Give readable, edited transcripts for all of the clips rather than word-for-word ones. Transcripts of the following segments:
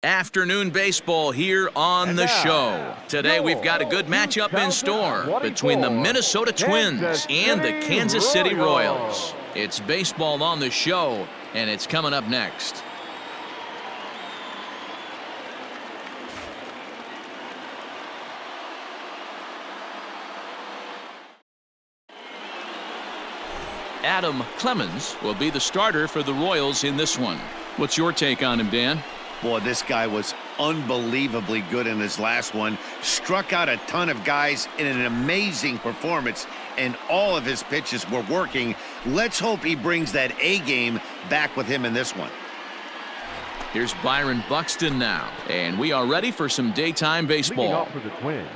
Afternoon baseball here on the show. Today we've got a good matchup in store between the Minnesota Twins and the Kansas City Royals. It's baseball on the show, and it's coming up next. Adam Clemens will be the starter for the Royals in this one. What's your take on him, Dan? Boy, this guy was unbelievably good in his last one. Struck out a ton of guys in an amazing performance, and all of his pitches were working. Let's hope he brings that A game back with him in this one. Here's Byron Buxton now, and we are ready for some daytime baseball. Leading off for the Twins,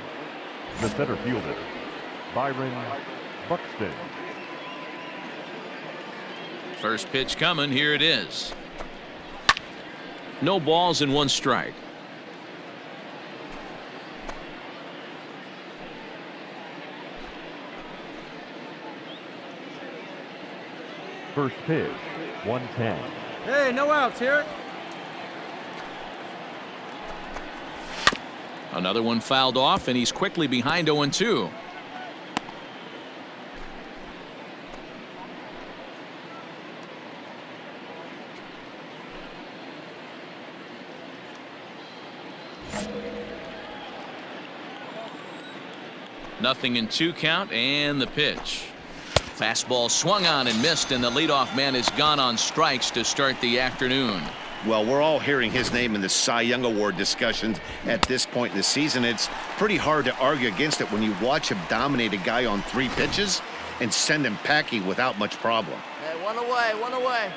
the center fielder, Byron Buxton. First pitch coming. Here it is. No balls and one strike. First pitch, 110. Hey, no outs here. Another one fouled off, and he's quickly behind 0-2. Nothing in 2 count, and the pitch. Fastball swung on and missed, and the leadoff man is gone on strikes to start the afternoon. Well, we're all hearing his name in the Cy Young Award discussions at this point in the season. It's pretty hard to argue against it when you watch him dominate a guy on 3 pitches and send him packing without much problem. Hey, one away.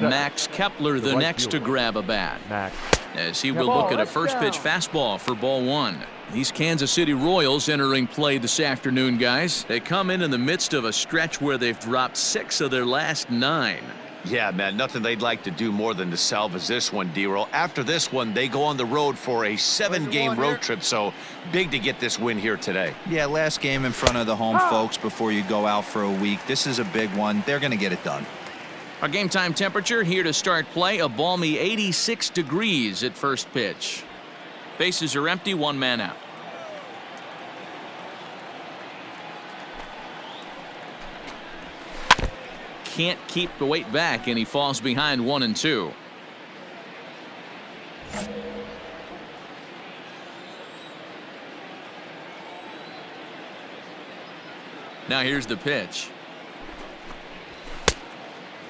Max Kepler, the next to grab a bat. Max. As he will look at a first pitch fastball for ball 1. These Kansas City Royals entering play this afternoon, guys. They come in the midst of a stretch where they've dropped 6 of their last 9. Yeah, man, nothing they'd like to do more than to salvage this one, D-Roll. After this one, they go on the road for a 7-game road trip, so big to get this win here today. Yeah, last game in front of the home folks before you go out for a week. This is a big one. They're going to get it done. Our game time temperature here to start play, a balmy 86 degrees at first pitch. Bases are empty, 1 man out. Can't keep the weight back, and he falls behind 1-2. Now here's the pitch.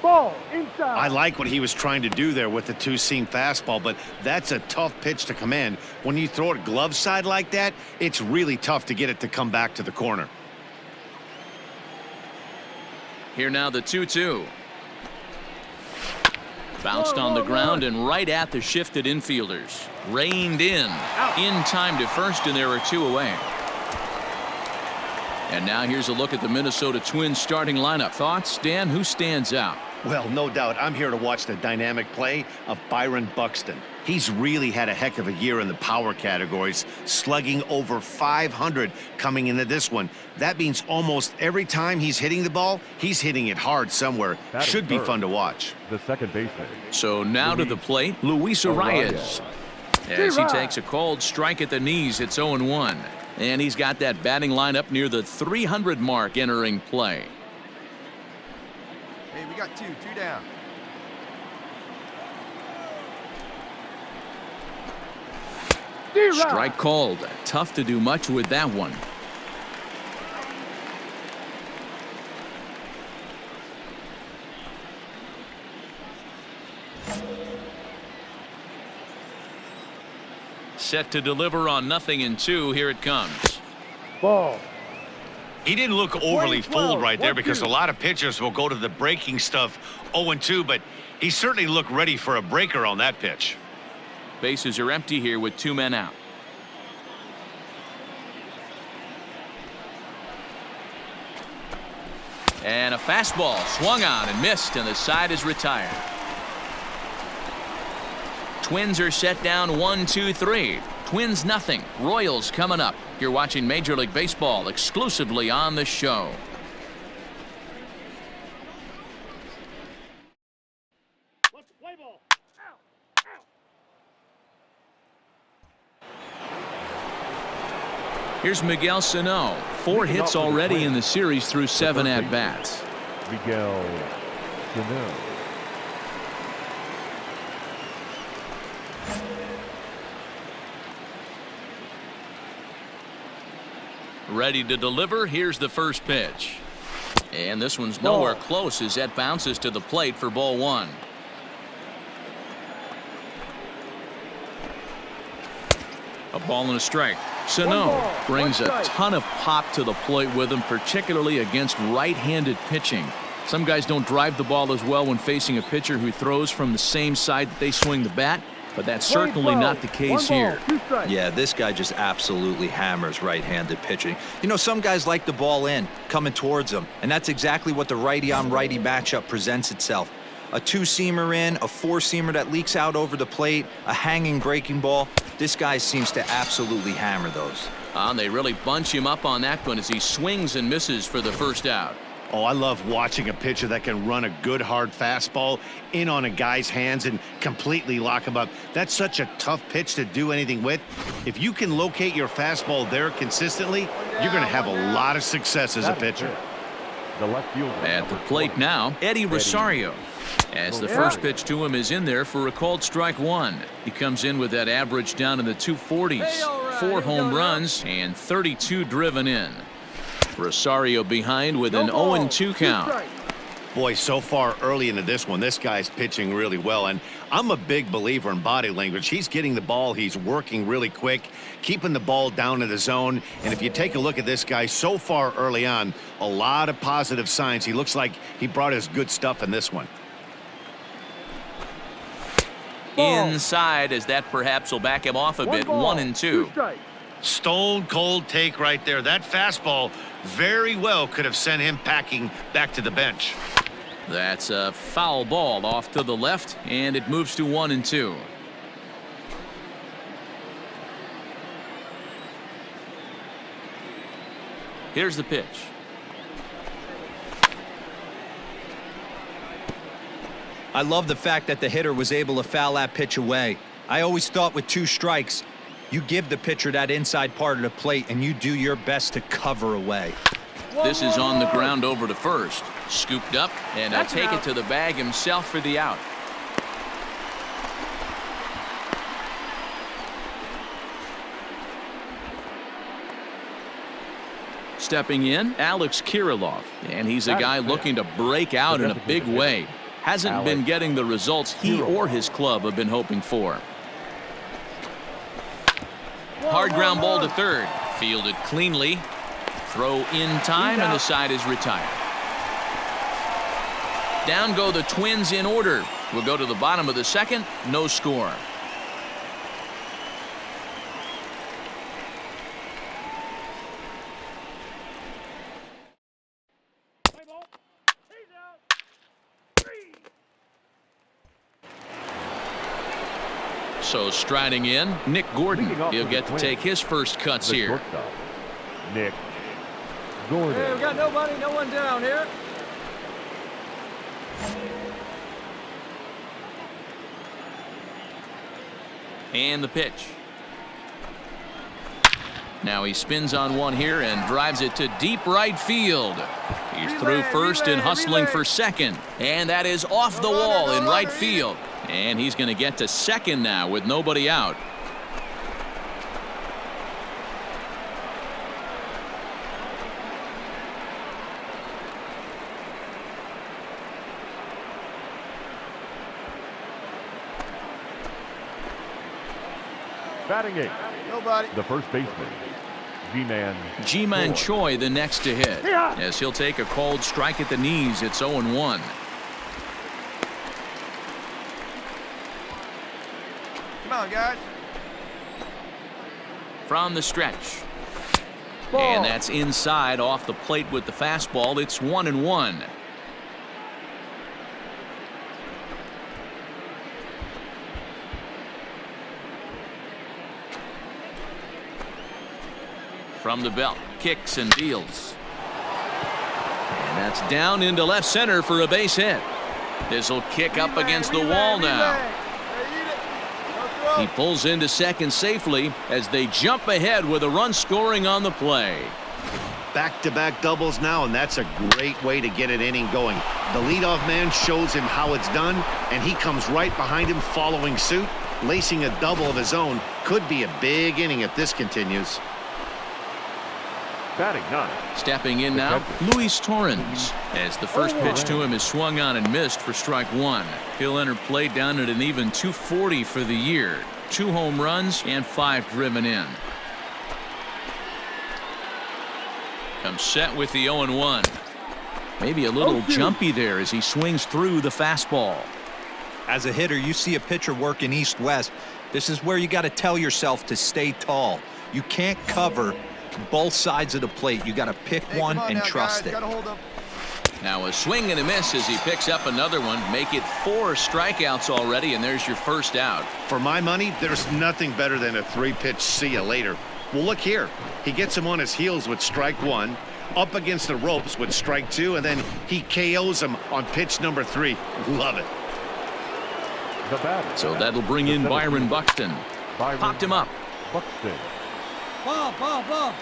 Ball inside. I like what he was trying to do there with the 2-seam fastball, but that's a tough pitch to command. When you throw it glove side like that, it's really tough to get it to come back to the corner. Here now the 2-2. Bounced on the ground and right at the shifted infielders. Reined in time to first, and there are 2 away. And now here's a look at the Minnesota Twins starting lineup. Thoughts, Dan? Who stands out? Well, no doubt. I'm here to watch the dynamic play of Byron Buxton. He's really had a heck of a year in the power categories, slugging over 500 coming into this one. That means almost every time he's hitting the ball, he's hitting it hard somewhere. Should be fun to watch. The second baseman. So now to the plate, Luis Arias. As he takes a cold strike at the knees, it's 0-1. And he's got that batting lineup near the 300 mark entering play. Hey, we got 2 down. Strike called. Tough to do much with that one. Set to deliver on 0-2. Here it comes. Ball. He didn't look overly fooled right there because a lot of pitchers will go to the breaking stuff 0-2, but he certainly looked ready for a breaker on that pitch. Bases are empty here with 2 men out. And a fastball swung on and missed, and the side is retired. Twins are set down 1-2-3. Twins nothing. Royals coming up. You're watching Major League Baseball exclusively on the show. Here's Miguel Sano. 4 hits already in the series through 7 at-bats. Miguel Sano. Ready to deliver. Here's the first pitch. And this one's nowhere close as that bounces to the plate for ball 1. A ball and a strike. Sano brings a ton of pop to the plate with him, particularly against right-handed pitching. Some guys don't drive the ball as well when facing a pitcher who throws from the same side that they swing the bat, but that's certainly not the case here. Yeah, this guy just absolutely hammers right-handed pitching. You know, some guys like the ball in, coming towards them, and that's exactly what the righty-on-righty matchup presents itself. A 2-seamer in, a 4-seamer that leaks out over the plate, a hanging breaking ball. This guy seems to absolutely hammer those. And they really bunch him up on that one as he swings and misses for the first out. Oh, I love watching a pitcher that can run a good hard fastball in on a guy's hands and completely lock him up. That's such a tough pitch to do anything with. If you can locate your fastball there consistently, you're going to have a lot of success as a pitcher. The left fielder. At the plate now, Eddie Rosario. As the first pitch to him is in there for a called strike 1. He comes in with that average down in the 240s. 4 home runs and 32 driven in. Rosario behind with an 0-2 count. Boy, so far early into this one, this guy's pitching really well, and I'm a big believer in body language. He's getting the ball, he's working really quick, keeping the ball down in the zone, and if you take a look at this guy so far early on, a lot of positive signs. He looks like he brought his good stuff in this one. Inside, as that perhaps will back him off a bit. 1-2. Stone cold take right there. That fastball very well could have sent him packing back to the bench. That's a foul ball off to the left, and it moves to 1-2. Here's the pitch. I love the fact that the hitter was able to foul that pitch away. I always thought with 2 strikes, you give the pitcher that inside part of the plate and you do your best to cover away. This is on the ground over to first. Scooped up, and he'll take it to the bag himself for the out. Stepping in, Alex Kirilloff, and he's a guy looking to break out in a big way. Hasn't been getting the results he or his club have been hoping for. Hard ground ball to third. Fielded cleanly. Throw in time, and the side is retired. Down go the Twins in order. We'll go to the bottom of the second. No score. So striding in, Nick Gordon. He'll get to take his first cuts here. Nick Gordon. Hey, we got nobody, no one down here. And the pitch. Now he spins on one here and drives it to deep right field. He's through first and hustling for second. And that is off the wall in right field. And he's going to get to second now with nobody out. Batting 8. Nobody. The first baseman, G-Man Choi the next to hit. As he'll take a cold strike at the knees. It's 0-1. Come on, guys. From the stretch. And that's inside off the plate with the fastball. It's 1-1. From the belt, kicks and deals. And that's down into left center for a base hit. This will kick up against the wall now. He pulls into second safely as they jump ahead with a run scoring on the play. Back-to-back doubles now, and that's a great way to get an inning going. The leadoff man shows him how it's done, and he comes right behind him following suit, lacing a double of his own. Could be a big inning if this continues. Batting ninth. Stepping in now, Luis Torrens, as the first pitch to him is swung on and missed for strike one. He'll enter play down at an even .240 for the year. 2 home runs and 5 driven in. Comes set with the 0-1. Maybe a little jumpy there as he swings through the fastball. As a hitter, you see a pitcher working east-west. This is where you got to tell yourself to stay tall. You can't cover both sides of the plate. You got to pick one and trust it. Now a swing and a miss as he picks up another one. Make it 4 strikeouts already, and there's your first out. For my money, there's nothing better than a 3-pitch see ya later. Well, look here. He gets him on his heels with strike 1, up against the ropes with strike 2, and then he KOs him on pitch number 3. Love it. The batter. So that'll bring in Byron Buxton. Popped him up. Buxton. Ball.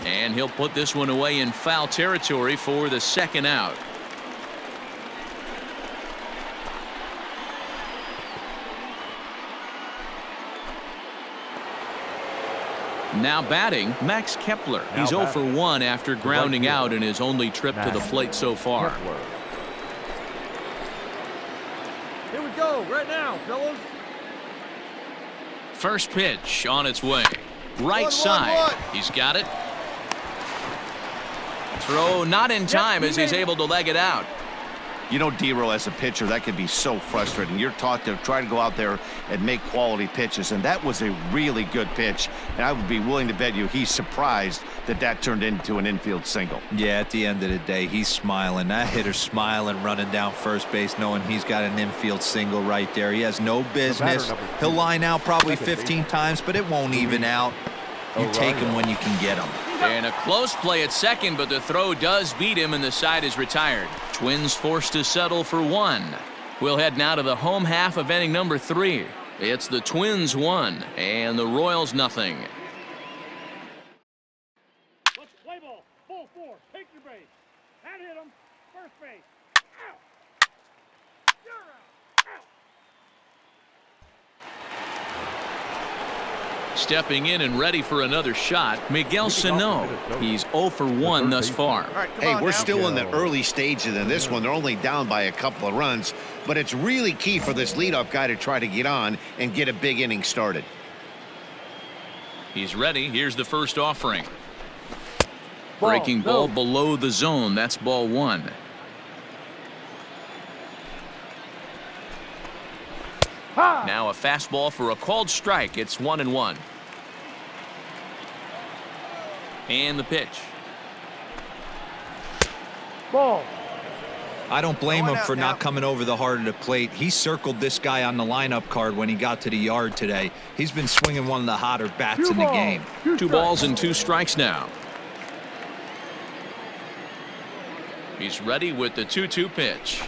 And he'll put this one away in foul territory for the second out. Now batting, Max Kepler. He's 0 for 1 after grounding out in his only trip to the plate so far. Here we go, right now, fellas. First pitch on its way. Right side. He's got it. Throw not in time as he's able to leg it out. You know, D-Row, as a pitcher, that can be so frustrating. You're taught to try to go out there and make quality pitches, and that was a really good pitch. And I would be willing to bet you he's surprised that that turned into an infield single. Yeah, at the end of the day, he's smiling. That hitter's smiling, running down first base, knowing he's got an infield single right there. He has no business. He'll line out probably 15 times, but it won't even out. You take him when you can get him. And a close play at second, but the throw does beat him, and the side is retired. Twins forced to settle for 1. We'll head now to the home half of inning number 3. It's the Twins 1 and the Royals nothing. Let's play ball. Full 4. Take your base. That hit him. First base. Out. You're out. Out. Stepping in and ready for another shot, Miguel Sano. He's 0 for 1 thus far. Hey, we're still in the early stages of this one. They're only down by a couple of runs, but it's really key for this leadoff guy to try to get on and get a big inning started. He's ready. Here's the first offering. Breaking ball below the zone. That's ball 1. Now a fastball for a called strike. It's 1-1. And the pitch. Ball. I don't blame him for not coming over the heart of the plate. He circled this guy on the lineup card when he got to the yard today. He's been swinging one of the hotter bats in the game. 2 balls and 2 strikes now. He's ready with the 2-2 pitch.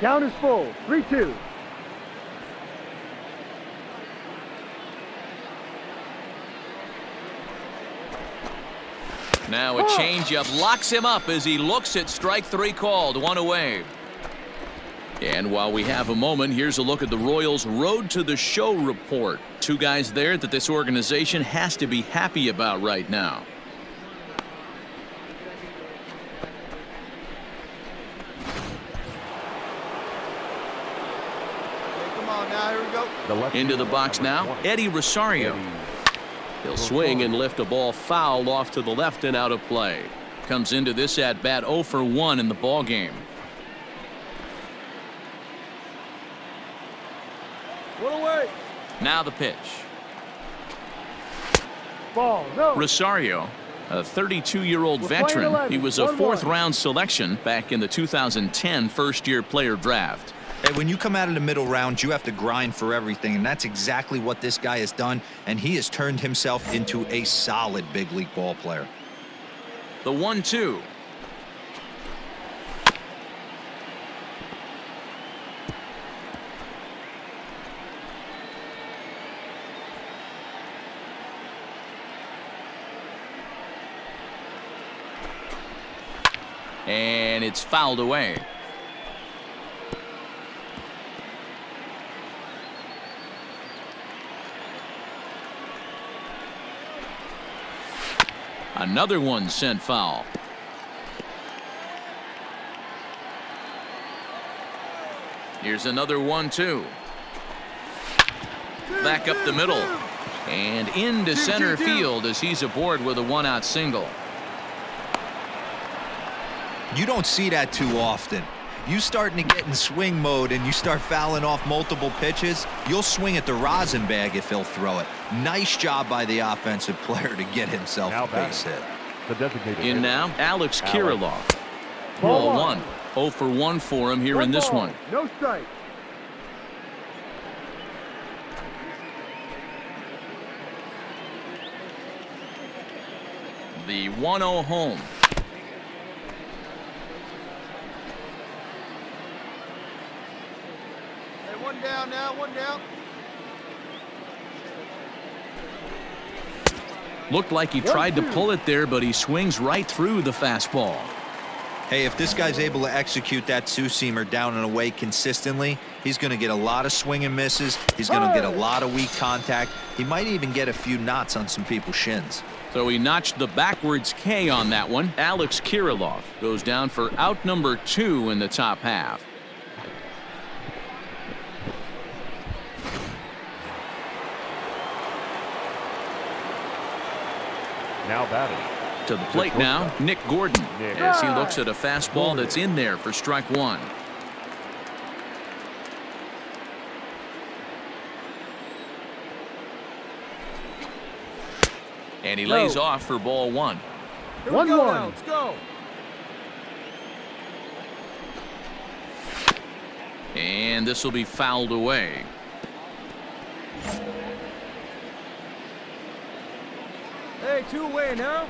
Count is full. 3-2. Now a changeup locks him up as he looks at strike 3 called. 1 away. And while we have a moment, here's a look at the Royals' Road to the Show report. 2 guys there that this organization has to be happy about right now. Come on now, here we go. Into the box now, Eddie Rosario. He'll swing and lift a ball foul off to the left and out of play. Comes into this at bat 0 for 1 in the ball game. One away. Now the pitch. Ball. No. Rosario, a 32-year-old veteran. He was a 4th-round selection back in the 2010 first-year player draft. Hey, when you come out of the middle round, you have to grind for everything, and that's exactly what this guy has done, and he has turned himself into a solid big league ball player. The 1-2. And it's fouled away. Another one sent foul. Here's another 1-2. Back up the middle. And into center field as he's aboard with a one-out single. You don't see that too often. You starting to get in swing mode and you start fouling off multiple pitches, you'll swing at the rosin bag if he'll throw it. Nice job by the offensive player to get himself a base hit. The designated In now, Alex Kirilloff. Ball 1. 0 for 1 for him here in this one. No strike. The 1-0 home. Hey, one down now, one down. Looked like he tried to pull it there, but he swings right through the fastball. Hey, if this guy's able to execute that two-seamer down and away consistently, he's going to get a lot of swing and misses. He's going to get a lot of weak contact. He might even get a few knots on some people's shins. So he notched the backwards K on that one. Alex Kirilloff goes down for out number 2 in the top half. Now batting. To the plate now, Nick Gordon, as he looks at a fastball that's in there for strike 1. And he lays off for ball 1. Here we go now. Let's go. And this will be fouled away. Hey, 2 away now.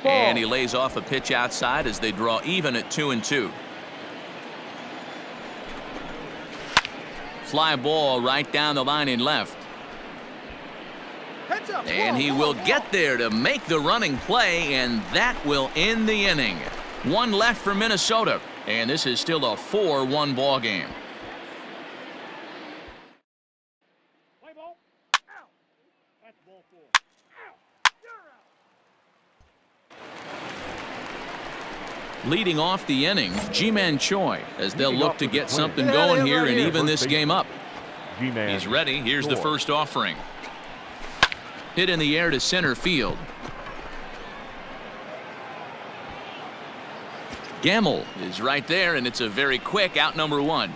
And he lays off a pitch outside as they draw even at 2-2. Fly ball right down the line in left. Heads up. And he will get there to make the running play, and that will end the inning. 1 left for Minnesota, and this is still a 4-1 ball game. Play ball. Out. That's ball 4. Out. You're out. Leading off the inning, Ji-Man Choi, as they'll look to get something going here and even this game up. He's ready. Here's the first offering. Hit in the air to center field. Gamble is right there, and it's a very quick out number 1.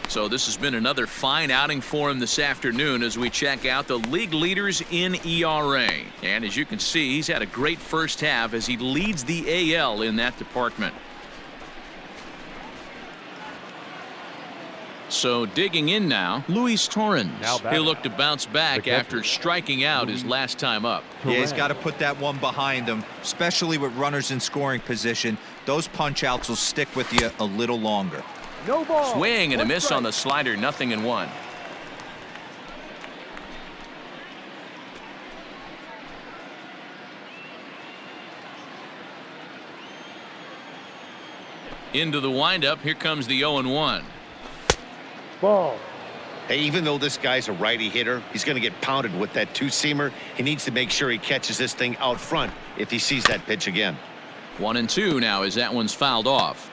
So this has been another fine outing for him this afternoon as we check out the league leaders in ERA. And as you can see, he's had a great first half as he leads the AL in that department. So digging in now, Luis Torrens. He'll look to bounce back after striking out his last time up. Yeah, he's got to put that one behind him, especially with runners in scoring position. Those punch-outs will stick with you a little longer. No ball. Swing and a 1 miss strike. on the slider, 0-1. Into the windup, here comes the 0-1. Ball. Hey, even though this guy's a righty hitter, he's going to get pounded with that two-seamer. He needs to make sure he catches this thing out front if he sees that pitch again. 1-2 now as that one's fouled off.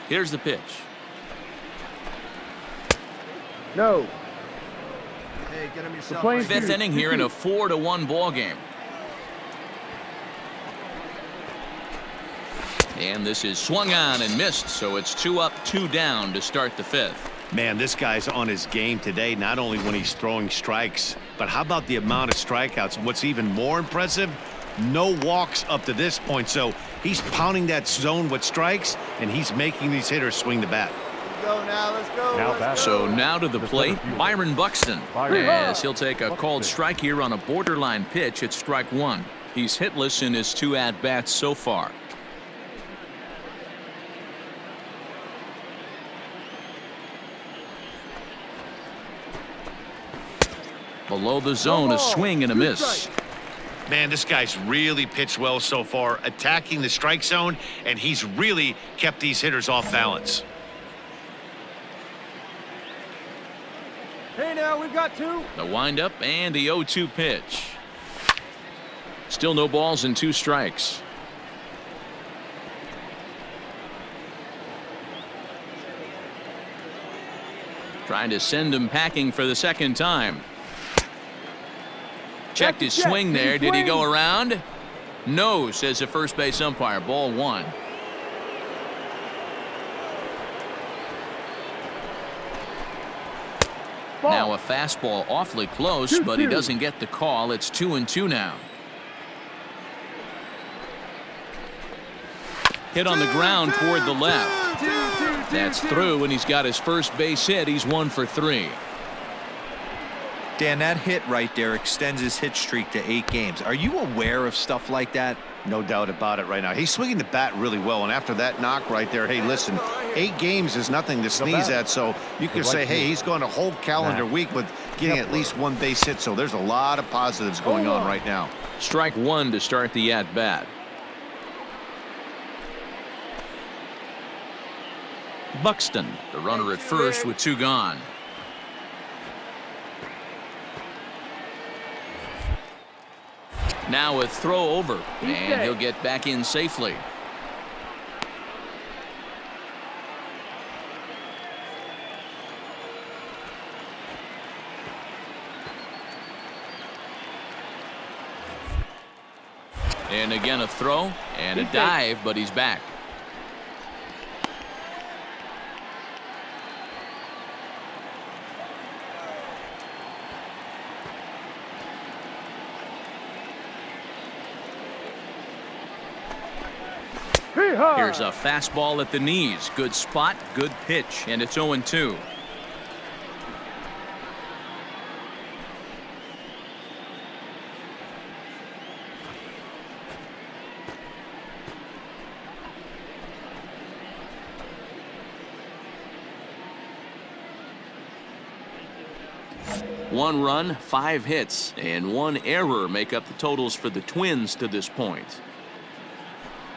Here's the pitch. No. Hey, get him yourself. Right. 5th inning here in a 4-1 ball game. And this is swung on and missed, so it's 2 up, 2 down to start the 5th. Man, this guy's on his game today, not only when he's throwing strikes, but how about the amount of strikeouts? What's even more impressive, no walks up to this point. So he's pounding that zone with strikes, and he's making these hitters swing the bat. Let's go now. Let's go. Let's go. So now to the plate, Byron Buxton, as he'll take a called strike here on a borderline pitch at strike 1. He's hitless in his 2 at-bats so far. Below the zone, a swing and a miss. Man, this guy's really pitched well so far, attacking the strike zone, and he's really kept these hitters off balance. Hey, now we've got 2. The windup and the 0-2 pitch. Still no balls and 2 strikes. Trying to send him packing for the second time. Checked his swing there. Did he go around? No, says the first base umpire. Ball 1. Now a fastball awfully close, but he doesn't get the call. It's 2-2 now. Hit on the ground toward the left. That's through, and he's got his first base hit. He's 1 for 3. Dan, that hit right there extends his hit streak to 8 games. Are you aware of stuff like that? No doubt about it right now. He's swinging the bat really well, and after that knock right there, hey, listen, 8 games is nothing to sneeze at, so you can say, hey, he's going a whole calendar week with getting at least 1 base hit, so there's a lot of positives going on right now. Strike 1 to start the at-bat. Buxton, the runner at first with 2 gone. Now a throw over, and he'll get back in safely. And again a throw and a dive, but he's back. Here's a fastball at the knees. Good spot, good pitch, and it's 0-2. One run, 5 hits, and 1 error make up the totals for the Twins to this point.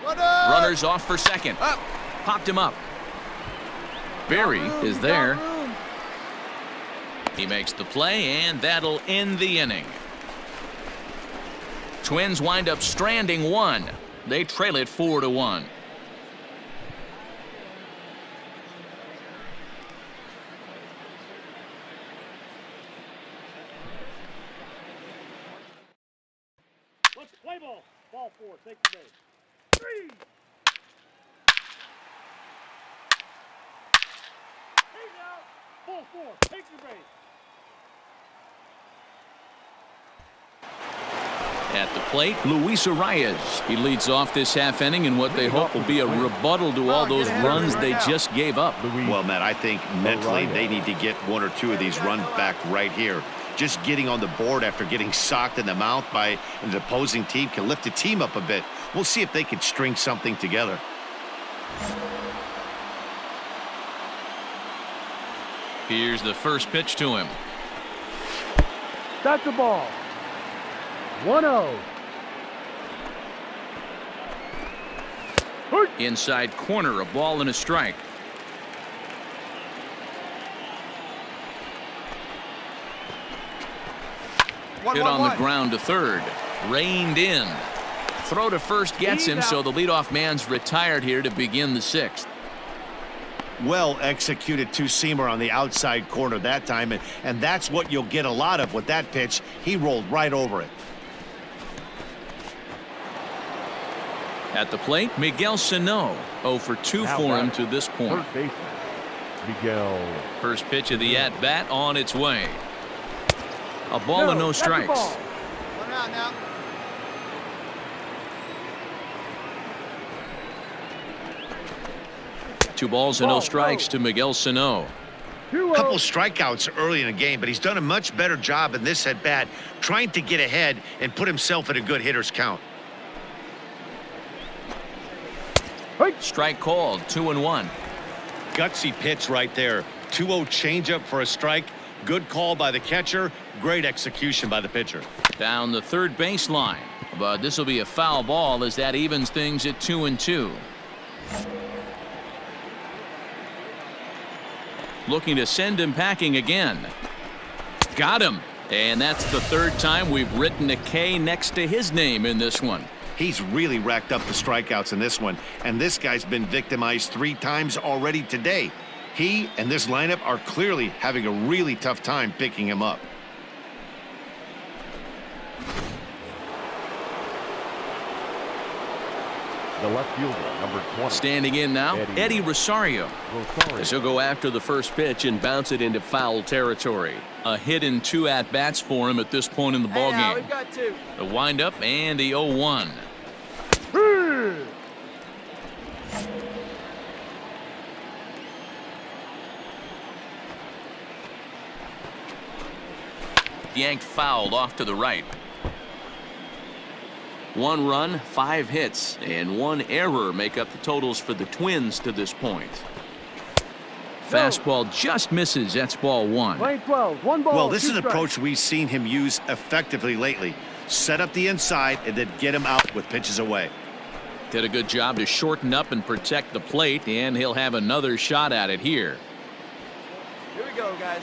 Runners off for second. Popped him up. Berry is there. He makes the play, and that'll end the inning. Twins wind up stranding 1. They trail it 4-1. Let's play ball. Ball 4. Take the base. 3. He's out. Ball 4. Take your base. At the plate, Luis Arias. He leads off this half inning in what they hope will be a rebuttal to all those runs they just gave up. Well, Matt, I think mentally they need to get 1 or 2 of these runs back right here. Just getting on the board after getting socked in the mouth by an opposing team can lift the team up a bit. We'll see if they can string something together. Here's the first pitch to him. That's the ball. 1-0. Inside corner, a ball and a strike. Hit on the ground to third. Reined in. Throw to first gets him, so the leadoff man's retired here to begin the 6th. Well executed 2-seamer on the outside corner that time, and that's what you'll get a lot of with that pitch. He rolled right over it. At the plate, Miguel Sano. 0 for 2 for him to this point. First baseman, Miguel. First pitch of the at-bat on its way. A ball and no strikes. One out now. Two balls and no strikes to Miguel Sano. A couple strikeouts early in the game, but he's done a much better job in this at-bat trying to get ahead and put himself in a good hitter's count. Strike called, 2-1. Gutsy pitch right there. 2-0 changeup for a strike. Good call by the catcher. Great execution by the pitcher. Down the third baseline. But this will be a foul ball as that evens things at 2-2. Looking to send him packing again. Got him. And that's the third time we've written a K next to his name in this one. He's really racked up the strikeouts in this one, and this guy's been victimized 3 times already today. He and this lineup are clearly having a really tough time picking him up. The left fielder, number 20. Standing in now, Eddie Rosario. As he'll go after the first pitch and bounce it into foul territory. A hit and 2 at-bats for him at this point in the ballgame. We've got 2. The windup and the 0-1. Yanked fouled off to the right. 1 run, 5 hits, and 1 error make up the totals for the Twins to this point. Fastball just misses. That's ball 1. Play 12. 1 ball. Well, this is 2 an strikes. approach we've seen him use effectively lately. Set up the inside and then get him out with pitches away. Did a good job to shorten up and protect the plate, and he'll have another shot at it here. Here we go, guys.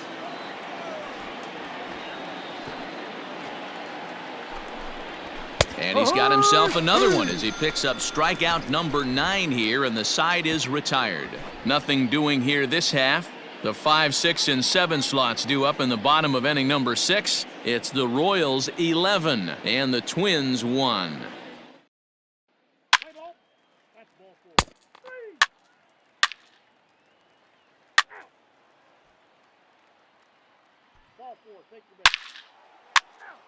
And he's got himself another one as he picks up strikeout number 9 here, and the side is retired. Nothing doing here this half. The 5, 6, and 7 slots due up in the bottom of inning number 6. It's the Royals 11 and the Twins 1. Play ball. That's ball 4. 3. Out. Ball 4. Take the base. Out.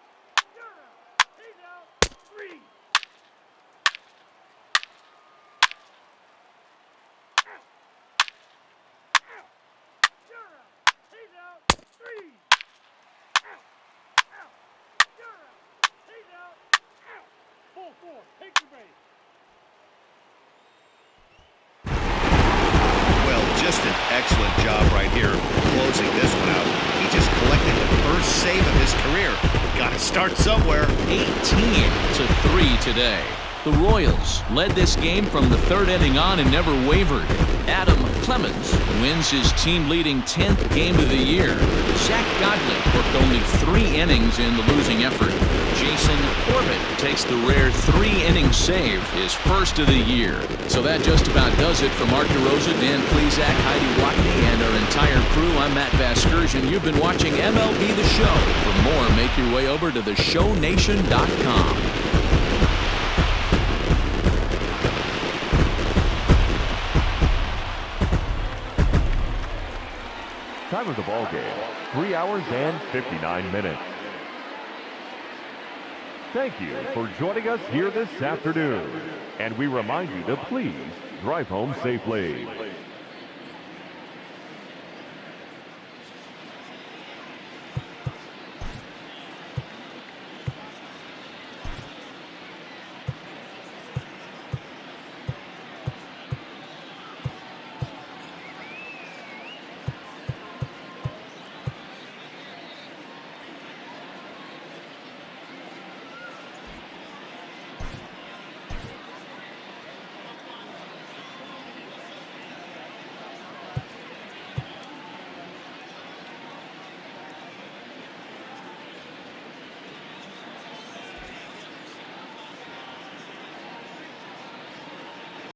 You're out. He's out. 3. Out. Out. You're out. He's out. 3. Out. Out. You're out. He's out. Out. Ball 4. Take the base. Well, just an excellent job right here closing this one out. He just collected the first save of his career. Got to start somewhere. 18-3 today. The Royals led this game from the 3rd inning on and never wavered. Adam Clemens wins his team-leading 10th game of the year. Zack Godley worked only 3 innings in the losing effort. Jason Corbett takes the rare 3-inning save, his first of the year. So that just about does it for Mark DeRosa, Dan Plesac, Heidi Watney, and our entire crew. I'm Matt Vasgersian. You've been watching MLB The Show. For more, make your way over to theshownation.com. Time of the ball game, 3 hours and 59 minutes. Thank you for joining us here this afternoon. And we remind you to please drive home safely.